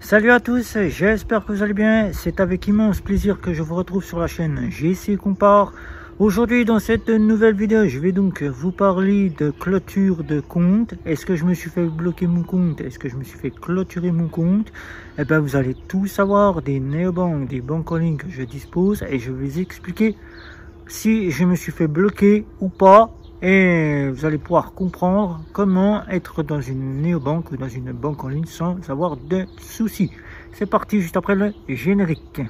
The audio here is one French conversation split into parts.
Salut à tous, j'espère que vous allez bien. C'est avec immense plaisir que je vous retrouve sur la chaîne JC Compare. Aujourd'hui, dans cette nouvelle vidéo, je vais donc vous parler de clôture de compte. Est-ce que je me suis fait bloquer mon compte? Est-ce que je me suis fait clôturer mon compte? Eh bien, vous allez tout savoir des néobanques, des banques en ligne que je dispose et je vais vous expliquer si je me suis fait bloquer ou pas. Et vous allez pouvoir comprendre comment être dans une néobanque ou dans une banque en ligne sans avoir de soucis. C'est parti juste après le générique.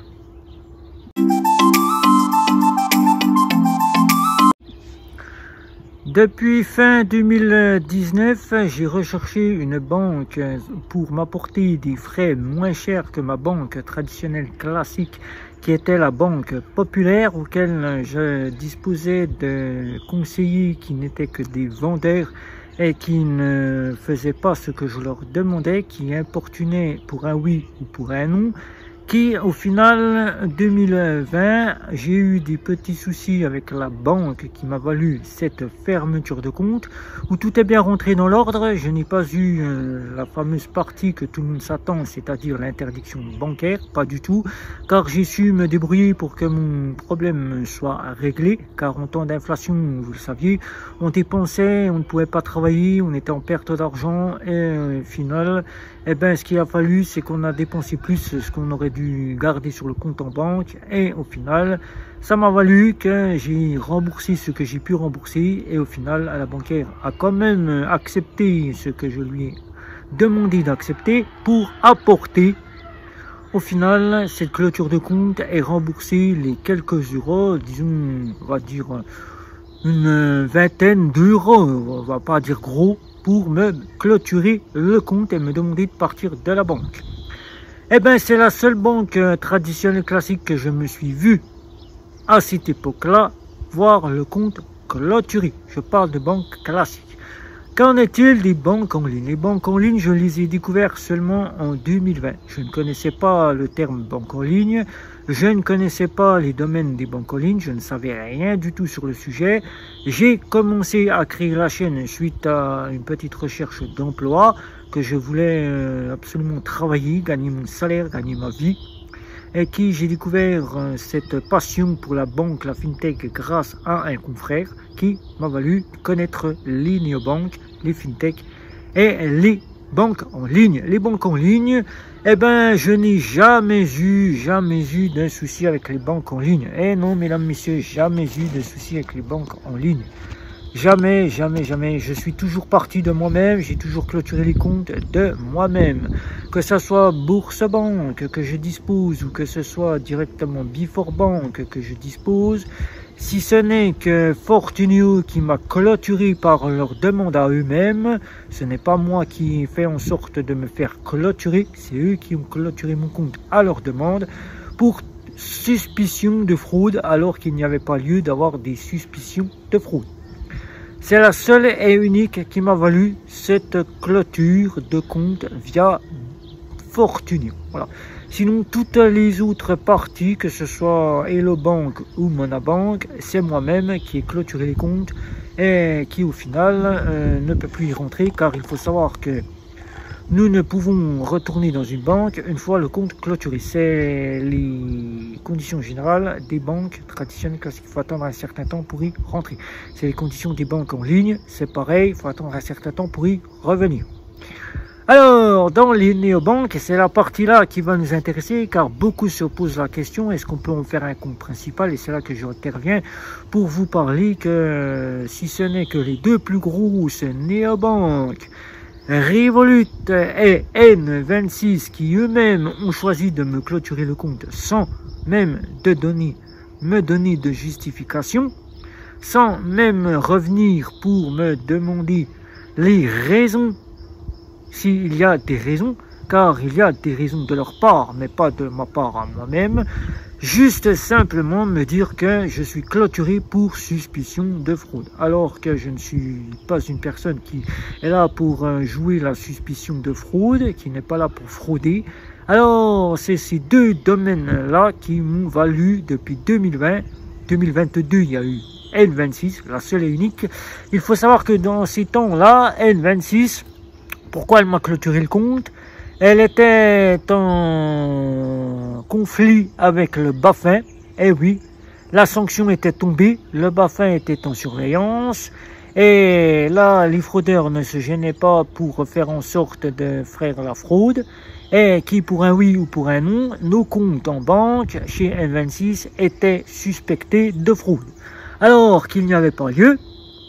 Depuis fin 2019, j'ai recherché une banque pour m'apporter des frais moins chers que ma banque traditionnelle classique qui était la banque populaire auquel je disposais de conseillers qui n'étaient que des vendeurs et qui ne faisaient pas ce que je leur demandais, qui importunaient pour un oui ou pour un non, qui au final 2020 j'ai eu des petits soucis avec la banque qui m'a valu cette fermeture de compte où tout est bien rentré dans l'ordre. Je n'ai pas eu la fameuse partie que tout le monde s'attend, c'est-à-dire l'interdiction bancaire, pas du tout, car j'ai su me débrouiller pour que mon problème soit réglé, car en temps d'inflation, vous le saviez, on dépensait, on ne pouvait pas travailler, on était en perte d'argent et au final, eh ben, ce qu'il a fallu, c'est qu'on a dépensé plus ce qu'on aurait dû garder sur le compte en banque. Et au final, ça m'a valu que j'ai remboursé ce que j'ai pu rembourser. Et au final, la banquière a quand même accepté ce que je lui ai demandé d'accepter pour apporter. Au final, cette clôture de compte est remboursée les quelques euros, disons, on va dire une vingtaine d'euros, on va pas dire gros, pour me clôturer le compte et me demander de partir de la banque. Eh bien, c'est la seule banque traditionnelle classique que je me suis vu à cette époque-là voir le compte clôturé. Je parle de banque classique. Qu'en est-il des banques en ligne? Les banques en ligne, je les ai découvertes seulement en 2020. Je ne connaissais pas le terme banque en ligne. Je ne connaissais pas les domaines des banques en ligne, je ne savais rien du tout sur le sujet. J'ai commencé à créer la chaîne suite à une petite recherche d'emploi que je voulais absolument travailler, gagner mon salaire, gagner ma vie. Et qui j'ai découvert cette passion pour la banque, la fintech grâce à un confrère qui m'a valu connaître les néobanques, les fintech et les banques en ligne. Les banques en ligne, eh ben, je n'ai jamais eu de souci avec les banques en ligne. Eh non, mesdames, messieurs, jamais eu de souci avec les banques en ligne. Jamais, jamais, jamais. Je suis toujours parti de moi-même. J'ai toujours clôturé les comptes de moi-même. Que ce soit Bourse-Banque que je dispose ou que ce soit directement Before Bank que je dispose. Si ce n'est que Fortunio qui m'a clôturé par leur demande à eux-mêmes, ce n'est pas moi qui ai fait en sorte de me faire clôturer, c'est eux qui ont clôturé mon compte à leur demande pour suspicion de fraude alors qu'il n'y avait pas lieu d'avoir des suspicions de fraude. C'est la seule et unique qui m'a valu cette clôture de compte via Fortunio. Voilà. Sinon, toutes les autres parties, que ce soit Hello Bank ou Monabank, c'est moi-même qui ai clôturé les comptes et qui au final ne peut plus y rentrer car il faut savoir que nous ne pouvons retourner dans une banque une fois le compte clôturé. C'est les conditions générales des banques traditionnelles classiques. Il faut attendre un certain temps pour y rentrer. C'est les conditions des banques en ligne, c'est pareil, il faut attendre un certain temps pour y revenir. Alors, dans les néobanques, c'est la partie-là qui va nous intéresser, car beaucoup se posent la question, est-ce qu'on peut en faire un compte principal? Et c'est là que j'interviens pour vous parler que si ce n'est que les deux plus grosses néobanques, Revolut et N26, qui eux-mêmes ont choisi de me clôturer le compte sans même me donner de justification, sans même revenir pour me demander les raisons, s'il y a des raisons, car il y a des raisons de leur part, mais pas de ma part à moi-même, juste simplement me dire que je suis clôturé pour suspicion de fraude, alors que je ne suis pas une personne qui est là pour jouer la suspicion de fraude, qui n'est pas là pour frauder. Alors, c'est ces deux domaines-là qui m'ont valu depuis 2020. 2022, il y a eu N26, la seule et unique. Il faut savoir que dans ces temps-là, N26, pourquoi elle m'a clôturé le compte? Elle était en conflit avec le BaFin. Eh oui, la sanction était tombée, le BaFin était en surveillance. Et là, les fraudeurs ne se gênaient pas pour faire en sorte de faire la fraude. Et qui, pour un oui ou pour un non, nos comptes en banque chez N26 étaient suspectés de fraude. Alors qu'il n'y avait pas lieu,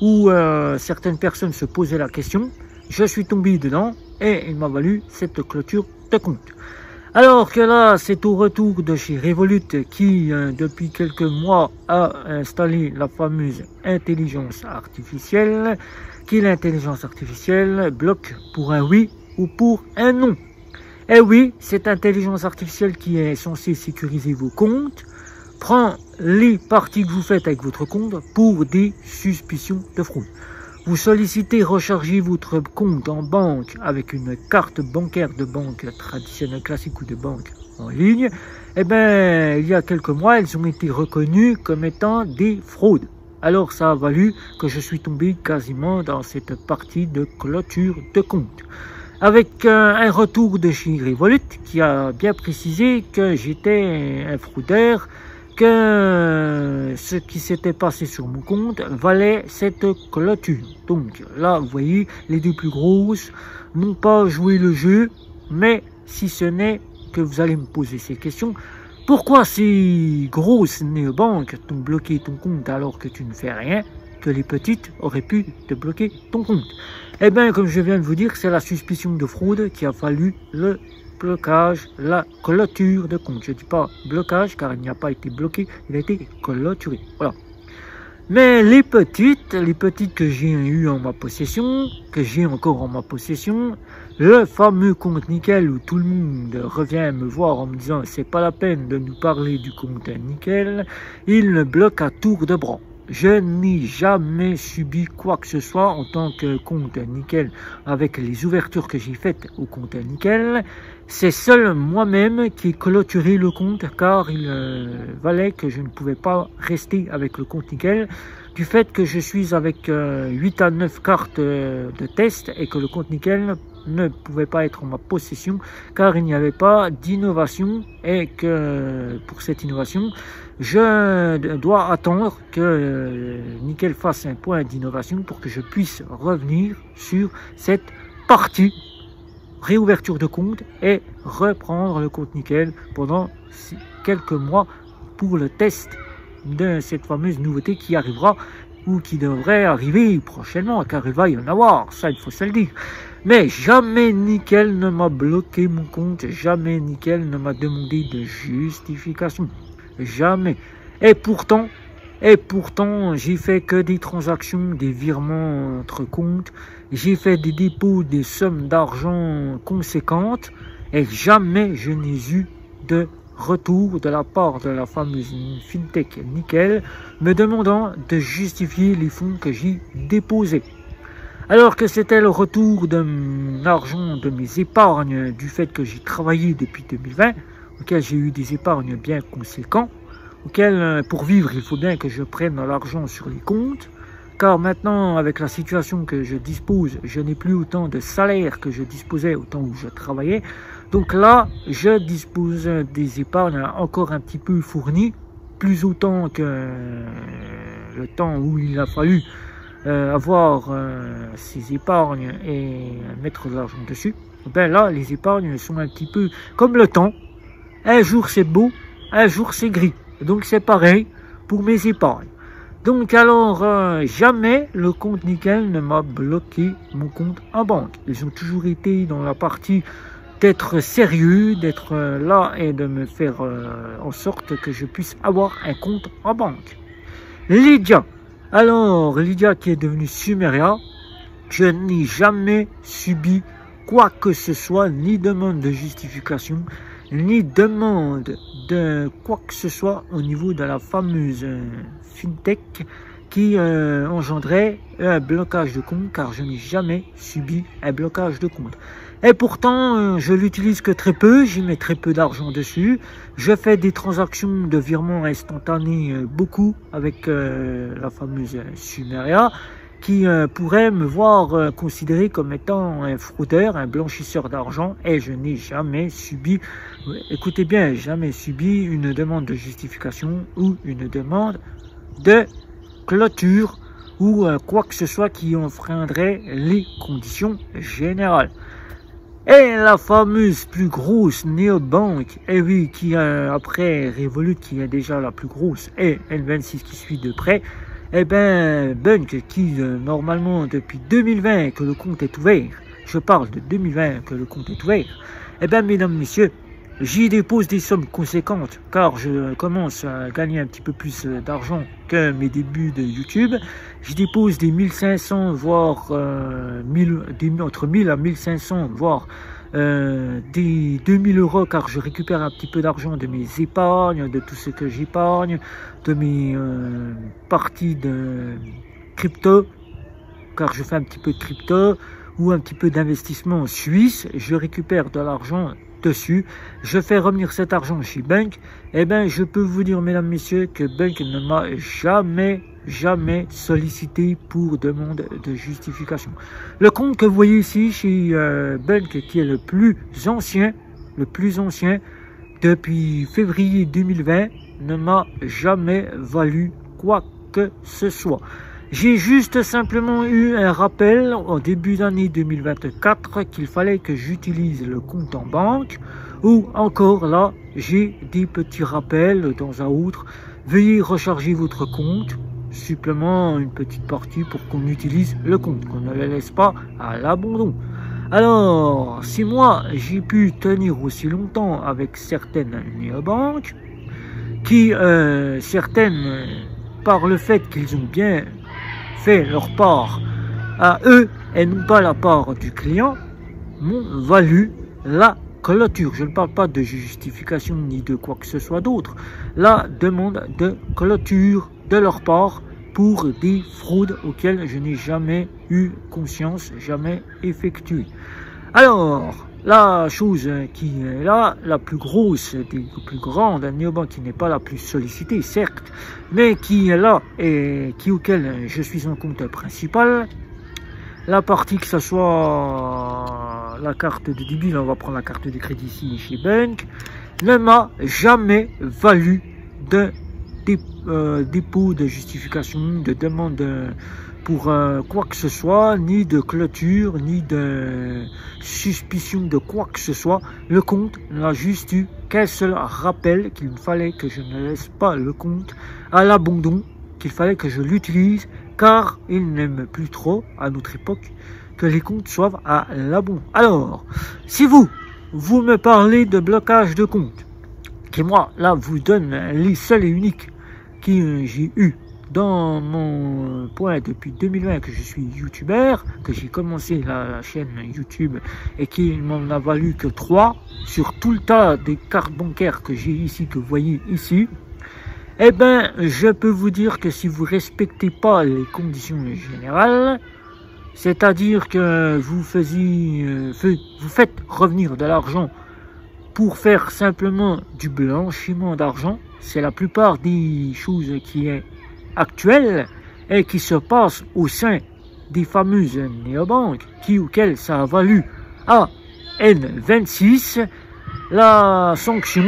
où certaines personnes se posaient la question, je suis tombé dedans et il m'a valu cette clôture de compte. Alors que là, c'est au retour de chez Revolut qui, depuis quelques mois, a installé la fameuse intelligence artificielle, qui l'intelligence artificielle bloque pour un oui ou pour un non. Et oui, cette intelligence artificielle qui est censée sécuriser vos comptes prend les parties que vous faites avec votre compte pour des suspicions de fraude. Vous sollicitez recharger votre compte en banque avec une carte bancaire de banque traditionnelle classique ou de banque en ligne. Eh bien, il y a quelques mois, elles ont été reconnues comme étant des fraudes. Alors, ça a valu que je suis tombé quasiment dans cette partie de clôture de compte. Avec un retour de chez Revolut qui a bien précisé que j'étais un fraudeur, que ce qui s'était passé sur mon compte valait cette clôture. Donc là, vous voyez, les deux plus grosses n'ont pas joué le jeu, mais si ce n'est que vous allez me poser ces questions. Pourquoi ces grosses néobanques t'ont bloqué ton compte alors que tu ne fais rien, que les petites auraient pu te bloquer ton compte? Eh bien, comme je viens de vous dire, c'est la suspicion de fraude qui a fallu le blocage, la clôture de compte. Je ne dis pas blocage car il n'y a pas été bloqué, il a été clôturé. Voilà. Mais les petites que j'ai eu en ma possession, que j'ai encore en ma possession, le fameux compte nickel où tout le monde revient me voir en me disant c'est pas la peine de nous parler du compte nickel, il le bloque à tour de bras. Je n'ai jamais subi quoi que ce soit en tant que compte nickel avec les ouvertures que j'ai faites au compte nickel. C'est seul moi-même qui ai clôturé le compte car il valait que je ne pouvais pas rester avec le compte nickel du fait que je suis avec 8 à 9 cartes de test et que le compte nickel ne pouvait pas être en ma possession car il n'y avait pas d'innovation et que pour cette innovation je dois attendre que Nickel fasse un point d'innovation pour que je puisse revenir sur cette partie réouverture de compte et reprendre le compte Nickel pendant quelques mois pour le test de cette fameuse nouveauté qui arrivera ou qui devrait arriver prochainement, car il va y en avoir, ça il faut se le dire. Mais jamais Nickel ne m'a bloqué mon compte, jamais Nickel ne m'a demandé de justification. Jamais. Et pourtant, j'ai fait que des transactions, des virements entre comptes. J'ai fait des dépôts, des sommes d'argent conséquentes. Et jamais je n'ai eu de retour de la part de la fameuse FinTech Nickel me demandant de justifier les fonds que j'ai déposés. Alors que c'était le retour de mon argent, de mes épargnes, du fait que j'ai travaillé depuis 2020, auquel j'ai eu des épargnes bien conséquents, auquel pour vivre il faut bien que je prenne l'argent sur les comptes, car maintenant avec la situation que je dispose, je n'ai plus autant de salaire que je disposais au temps où je travaillais, donc là je dispose des épargnes encore un petit peu fournies, plus autant que le temps où il a fallu avoir ces épargnes et mettre de l'argent dessus. Ben là les épargnes sont un petit peu comme le temps, un jour c'est beau, un jour c'est gris. Donc c'est pareil pour mes épargnes. Donc alors jamais le compte Nickel ne m'a bloqué mon compte en banque. Ils ont toujours été dans la partie d'être sérieux, d'être là et de me faire en sorte que je puisse avoir un compte en banque. Lydia. Alors Lydia qui est devenue Sumeria, je n'ai jamais subi quoi que ce soit, ni demande de justification, ni demande de quoi que ce soit au niveau de la fameuse FinTech qui engendrait un blocage de compte, car je n'ai jamais subi un blocage de compte. Et pourtant, je l'utilise que très peu, j'y mets très peu d'argent dessus. Je fais des transactions de virements instantanés beaucoup avec la fameuse Sumeria. qui pourrait me voir considéré comme étant un fraudeur, un blanchisseur d'argent, et je n'ai jamais subi, écoutez bien, jamais subi une demande de justification ou une demande de clôture ou quoi que ce soit qui enfreindrait les conditions générales. Et la fameuse plus grosse néobanque, et oui, qui après Revolut, qui est déjà la plus grosse, et N26 qui suit de près, eh ben, Bunk, qui normalement depuis 2020 que le compte est ouvert, je parle de 2020 que le compte est ouvert, eh ben, mesdames, messieurs, j'y dépose des sommes conséquentes, car je commence à gagner un petit peu plus d'argent que mes débuts de YouTube. Je dépose des 1500, voire entre 1000 à 1500, voire des 2000 euros, car je récupère un petit peu d'argent de mes épargnes, de tout ce que j'épargne, de mes parties de crypto, car je fais un petit peu de crypto, ou un petit peu d'investissement en Suisse. Je récupère de l'argent dessus, je fais revenir cet argent chez Bunk. Et ben, je peux vous dire, mesdames, messieurs, que Bunk ne m'a jamais sollicité pour demande de justification. Le compte que vous voyez ici chez Bunk, qui est le plus ancien depuis février 2020, ne m'a jamais valu quoi que ce soit. J'ai juste simplement eu un rappel au début d'année 2024 qu'il fallait que j'utilise le compte en banque, ou encore là, j'ai des petits rappels de temps à autre. Veuillez recharger votre compte, supplément une petite partie pour qu'on utilise le compte, qu'on ne le laisse pas à l'abandon. Alors, si moi j'ai pu tenir aussi longtemps avec certaines néobanques, qui certaines, par le fait qu'ils ont bien fait leur part à eux et non pas la part du client, m'ont valu la clôture. Je ne parle pas de justification ni de quoi que ce soit d'autre. La demande de clôture de leur part pour des fraudes auxquelles je n'ai jamais eu conscience, jamais effectué. Alors, la chose qui est là, la plus grosse, des plus grandes néobanques, qui n'est pas la plus sollicitée, certes, mais qui est là et auquel je suis en compte principal, la partie que ce soit la carte de débit, on va prendre la carte de crédit ici chez Bunk, ne m'a jamais valu de dépôt de justification, de demande pour quoi que ce soit, ni de clôture, ni de suspicion de quoi que ce soit. Le compte n'a juste eu qu'un seul rappel qu'il fallait que je ne laisse pas le compte à l'abandon, qu'il fallait que je l'utilise, car il n'aime plus trop, à notre époque, que les comptes soient à l'abandon. Alors, si vous me parlez de blocage de compte, qui moi, là, vous donne les seuls et uniques que j'ai eu dans mon point depuis 2020 que je suis youtubeur, que j'ai commencé la chaîne YouTube et qui m'en a valu que 3 sur tout le tas des cartes bancaires que j'ai ici, que vous voyez ici, eh ben, je peux vous dire que si vous respectez pas les conditions générales, c'est-à-dire que vous faites revenir de l'argent pour faire simplement du blanchiment d'argent, c'est la plupart des choses qui est actuelle et qui se passe au sein des fameuses néobanques auxquelles ça a valu à N26 la sanction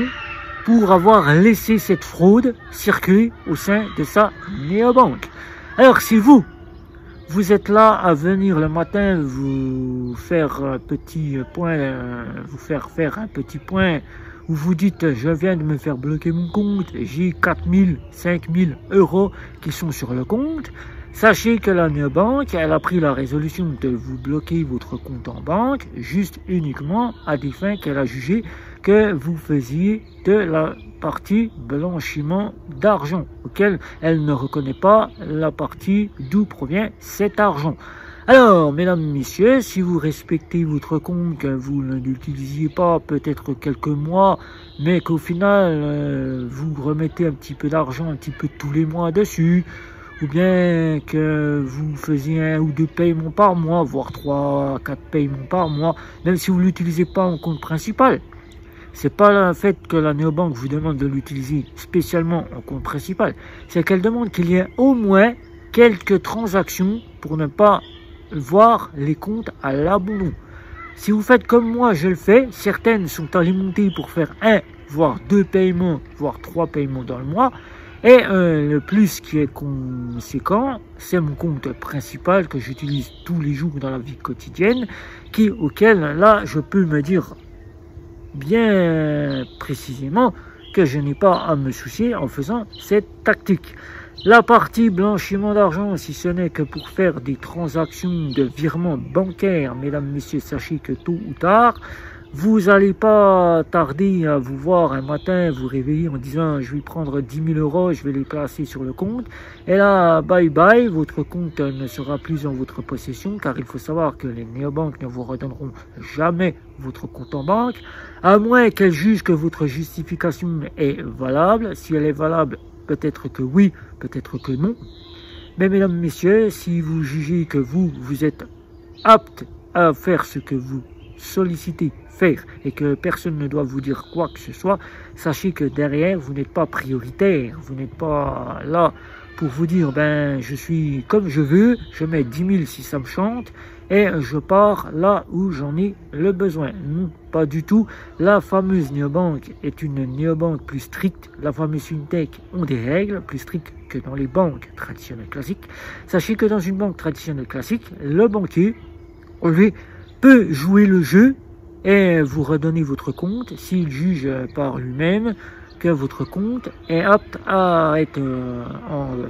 pour avoir laissé cette fraude circuler au sein de sa néobanque. Alors si vous êtes là à venir le matin vous faire un petit point, vous faire un petit point où vous dites je viens de me faire bloquer mon compte, j'ai 4000, 5000 euros qui sont sur le compte, sachez que la néobanque, elle a pris la résolution de vous bloquer votre compte en banque juste uniquement à des fins qu'elle a jugé que vous faisiez de la partie blanchiment d'argent, auquel elle ne reconnaît pas la partie d'où provient cet argent. Alors, mesdames, messieurs, si vous respectez votre compte, que vous ne l'utilisiez pas peut-être quelques mois, mais qu'au final, vous remettez un petit peu d'argent, un petit peu tous les mois dessus, ou bien que vous faisiez 1 ou 2 paiements par mois, voire 3 à 4 paiements par mois, même si vous ne l'utilisez pas en compte principal. C'est pas le fait que la néobanque vous demande de l'utiliser spécialement en compte principal, c'est qu'elle demande qu'il y ait au moins quelques transactions pour ne pas voir les comptes à l'abandon. Si vous faites comme moi, je le fais, certaines sont alimentées pour faire 1, voire 2 paiements, voire 3 paiements dans le mois. Et le plus qui est conséquent, c'est mon compte principal que j'utilise tous les jours dans la vie quotidienne, auquel là, je peux me dire bien précisément que je n'ai pas à me soucier en faisant cette tactique. La partie blanchiment d'argent, si ce n'est que pour faire des transactions de virement bancaire, mesdames, messieurs, sachez que tôt ou tard, vous n'allez pas tarder à vous voir un matin, vous réveiller en disant je vais prendre 10 000 €, je vais les placer sur le compte. Et là, bye bye, votre compte ne sera plus en votre possession, car il faut savoir que les néobanques ne vous redonneront jamais votre compte en banque, à moins qu'elles jugent que votre justification est valable. Si elle est valable, peut-être que oui, peut-être que non. Mais mesdames, messieurs, si vous jugez que vous êtes apte à faire ce que vous sollicitez faire et que personne ne doit vous dire quoi que ce soit, sachez que derrière, vous n'êtes pas prioritaire. Vous n'êtes pas là pour vous dire, ben, je suis comme je veux, je mets 10 000 si ça me chante et je pars là où j'en ai le besoin. Non, pas du tout. La fameuse néobanque est une néobanque plus stricte. La fameuse fintech ont des règles plus strictes que dans les banques traditionnelles classiques. Sachez que dans une banque traditionnelle classique, le banquier, lui, peut jouer le jeu et vous redonner votre compte s'il juge par lui-même que votre compte est apte à être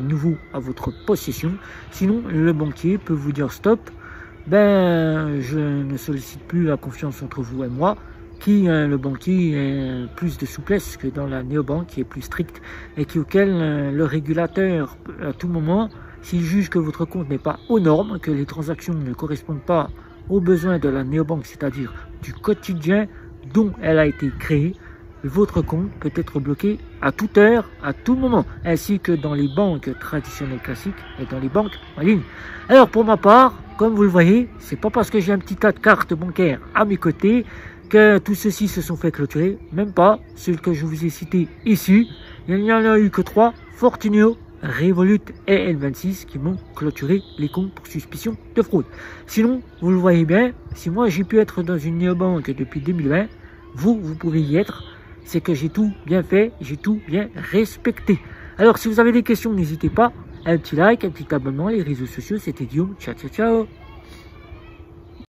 nouveau à votre possession. Sinon, le banquier peut vous dire stop, ben je ne sollicite plus la confiance entre vous et moi, le banquier a plus de souplesse que dans la néobanque qui est plus stricte et auquel le régulateur, à tout moment, s'il juge que votre compte n'est pas aux normes, que les transactions ne correspondent pas aux besoins de la néobanque, c'est-à-dire du quotidien dont elle a été créée, votre compte peut être bloqué à toute heure, à tout moment, ainsi que dans les banques traditionnelles classiques et dans les banques en ligne. Alors pour ma part, comme vous le voyez, c'est pas parce que j'ai un petit tas de cartes bancaires à mes côtés que tous ceux-ci se sont fait clôturer, même pas ceux que je vous ai cités ici. Il n'y en a eu que 3, Fortuneo, Revolut et N26 qui m'ont clôturé les comptes pour suspicion de fraude. Sinon, vous le voyez bien, si moi j'ai pu être dans une néobanque depuis 2020, vous pouvez y être. C'est que j'ai tout bien fait, j'ai tout bien respecté. Alors si vous avez des questions, n'hésitez pas, un petit like, un petit abonnement, les réseaux sociaux, c'était Guillaume, ciao ciao ciao.